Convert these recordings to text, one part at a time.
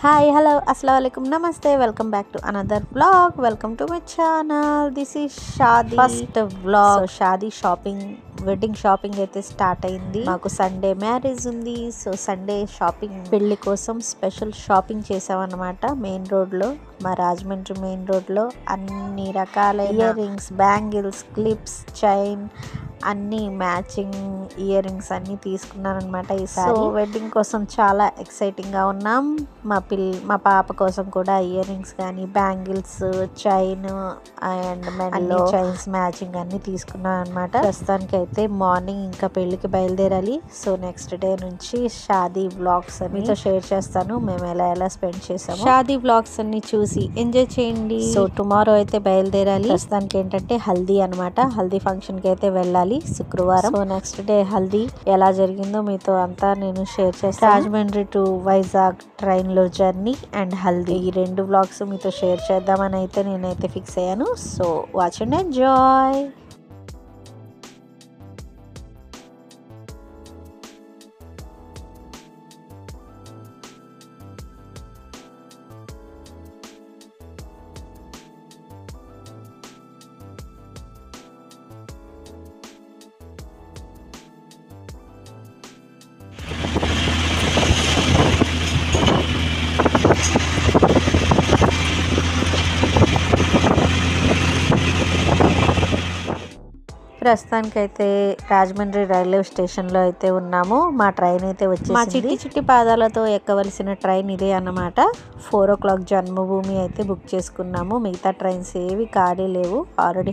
Hi hello అస్సలాముఅలైకుం నమస్తే welcome back to another vlog. Welcome to my channel. This is Shaadi first vlog. Shaadi shopping, wedding shopping అయితే start అయింది. మాకు Sunday marriage ఉంది. So Sunday shopping, పెళ్లి కోసం special shopping చేసామన్నమాట. Main road లో, మా రాజమండ్రి మెయిన్ రోడ్ లో అన్ని రకాల ear rings, bangles, clips, chain, అన్ని మ్యాచింగ్ ఇయర్ రింగ్స్ అన్ని తీసుకున్నాను అనమాట ఈసారి. సో వెడ్డింగ్ కోసం చాలా ఎక్సైటింగ్ గా ఉన్నాం. మా పాప కోసం కూడా ఇయర్ రింగ్స్ కానీ, బ్యాంగిల్స్, చైన్ అండ్ మెడలో చైన్స్ మ్యాచింగ్ అన్ని తీసుకున్నాను అనమాట. ప్రస్తుతానికి అయితే మార్నింగ్ ఇంకా పెళ్లికి బయలుదేరాలి. సో నెక్స్ట్ డే నుంచి షాదీ వ్లాగ్స్ మీతో షేర్ చేస్తాను, మేము ఎలా స్పెండ్ చేసాము. షాదీ వ్లాగ్స్ అన్ని చూసి ఎంజాయ్ చేయండి. సో టుమారో అయితే బయలుదేరాలి. ప్రస్తుతానికి ఏంటంటే హల్దీ అనమాట. హల్దీ ఫంక్షన్ కి అయితే వెళ్ళాలి శుక్రవారం. సో నెక్స్ట్ డే హల్దీ ఎలా జరిగిందో మీతో అంతా నేను షేర్ చేస్తాను. రాజమండ్రి టు వైజాగ్ ట్రైన్ లో జర్నీ అండ్ హల్దీ, ఈ రెండు వ్లాగ్స్ మీతో షేర్ చేద్దామని అయితే నేనైతే ఫిక్స్ అయ్యాను. So watch and enjoy. ప్రస్తుతానికైతే రాజమండ్రి రైల్వే స్టేషన్ లో అయితే ఉన్నాము. మా ట్రైన్ అయితే వచ్చేసింది. మా చిట్టి పాదాలతో ఎక్కవలసిన ట్రైన్ ఇదే అన్నమాట. 4 o'clock జన్మభూమి అయితే బుక్ చేసుకున్నాము. మిగతా ట్రైన్స్ ఏవి ఖాళీ లేవు. ఆల్రెడీ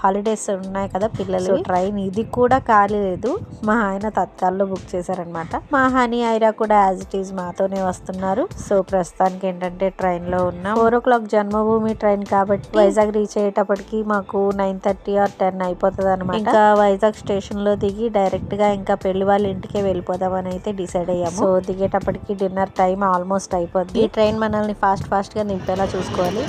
హాలిడేస్ ఉన్నాయి కదా పిల్లలు. ట్రైన్ ఇది కూడా ఖాళీ లేదు. మా ఆయన తత్కాల్లో బుక్ చేశారనమాట. మా హనీ ఐరా కూడా యాజ్ ఇట్ ఈజ్ మాతోనే వస్తున్నారు. సో ప్రస్తుతానికి ఏంటంటే ట్రైన్ లో ఉన్నాం. 4 o'clock జన్మభూమి ట్రైన్ కాబట్టి వైజాగ్ రీచ్ అయ్యేటప్పటికి మాకు 9:30 or 10 అయిపోతుంది అనమాట. ఇంకా వైజాగ్ స్టేషన్ లో దిగి డైరెక్ట్ గా ఇంకా పెళ్లి వాళ్ళ ఇంటికే వెళ్ళిపోదామని అయితే డిసైడ్ అయ్యాము. సో దిగేటప్పటికి డిన్నర్ టైం ఆల్మోస్ట్ అయిపోద్ది. ఈ ట్రైన్ మనల్ని ఫాస్ట్ గా నింపేలా చూసుకోవాలి.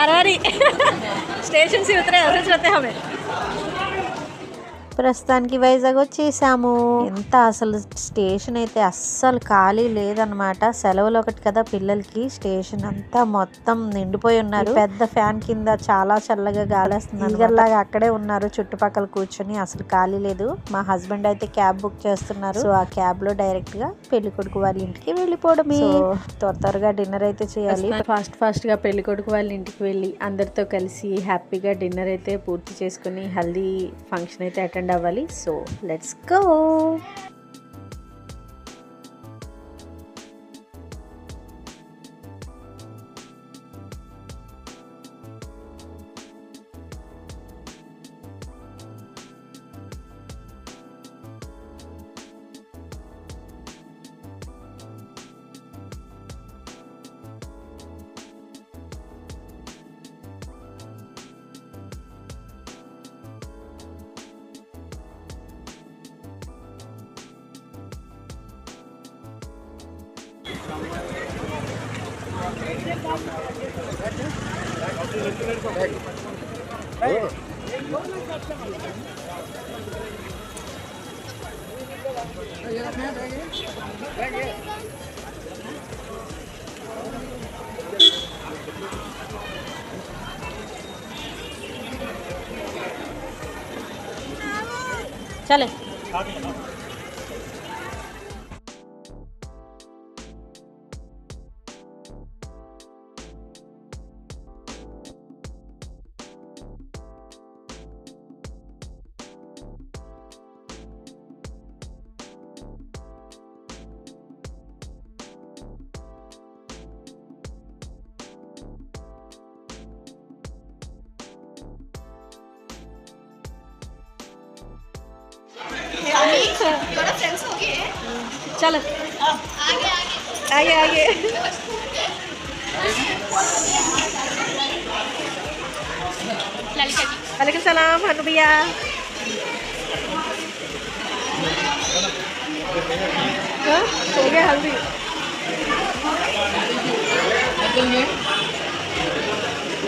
परवारी स्टेशन से उतरे ऐसे चलते हमें. ప్రస్తుతానికి వైజాగ్ వచ్చేసాము. ఎంత అసలు స్టేషన్ అయితే అస్సలు ఖాళీ లేదనమాట. సెలవులు ఒకటి కదా పిల్లలకి. స్టేషన్ అంతా మొత్తం నిండిపోయి ఉన్నారు. పెద్ద ఫ్యాన్ కింద చాలా చల్లగా గాలేస్తుంది. లాగా అక్కడే ఉన్నారు చుట్టుపక్కల కూర్చొని. అసలు ఖాళీ లేదు. మా హస్బెండ్ అయితే క్యాబ్ బుక్ చేస్తున్నారు. సో ఆ క్యాబ్ లో డైరెక్ట్ గా పెళ్లి కొడుకు వాళ్ళ ఇంటికి వెళ్ళిపోవడమే. త్వరగా డిన్నర్ అయితే చేయాలి. ఫాస్ట్ గా పెళ్లి కొడుకు వాళ్ళ ఇంటికి వెళ్ళి అందరితో కలిసి హ్యాపీగా డిన్నర్ అయితే పూర్తి చేసుకుని హల్దీ ఫంక్షన్ అయితే అటెండ్ అవ్వాలి. So let's go. चले चलो आगे आगे वालेकुम सलाम हनु भैया। हो गया हल्दी।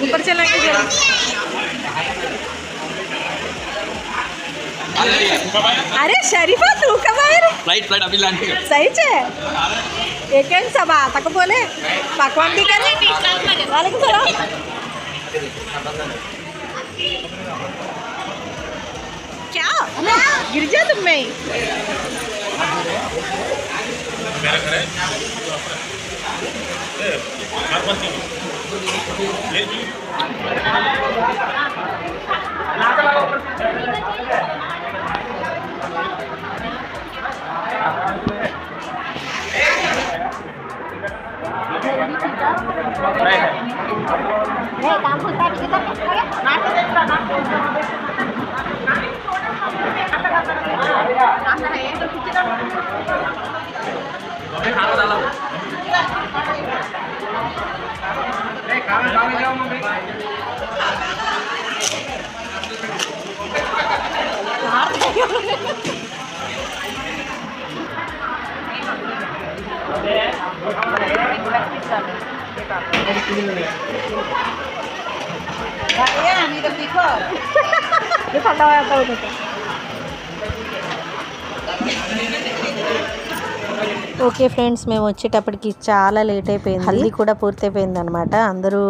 ऊपर चलेंगे जरा। अरे शरीफा तू कब आए रे? फ्लाइट अभी लैंड कर सही है। एक सबा तक बोले पकवान भी करे। वालेकुम सलाम। क्या गिर जा तुम में ఓకే ఫ్రెండ్స్, మేము వచ్చేటప్పటికి చాలా లేట్ అయిపోయింది. హల్దీ కూడా పూర్తయిపోయింది అనమాట. అందరూ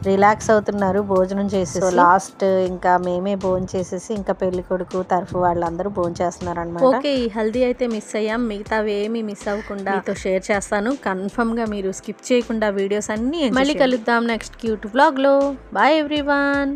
రిలాక్స్ అవుతున్నారు భోజనం చేసి. లాస్ట్ ఇంకా మేమే భోజనం చేసేసి ఇంకా పెళ్లి కొడుకు తరఫు వాళ్ళందరూ భోజనం చేస్తున్నారు అనమాట. ఓకే, ఈ హల్దీ అయితే మిస్ అయ్యాం. మిగతావి ఏమి మిస్ అవ్వకుండా మీతో షేర్ చేస్తాను. కన్ఫర్మ్ గా మీరు స్కిప్ చేయకుండా వీడియోస్ అన్ని. మళ్ళీ కలుద్దాం నెక్స్ట్ క్యూట్ వ్లాగ్ లో. Bye everyone.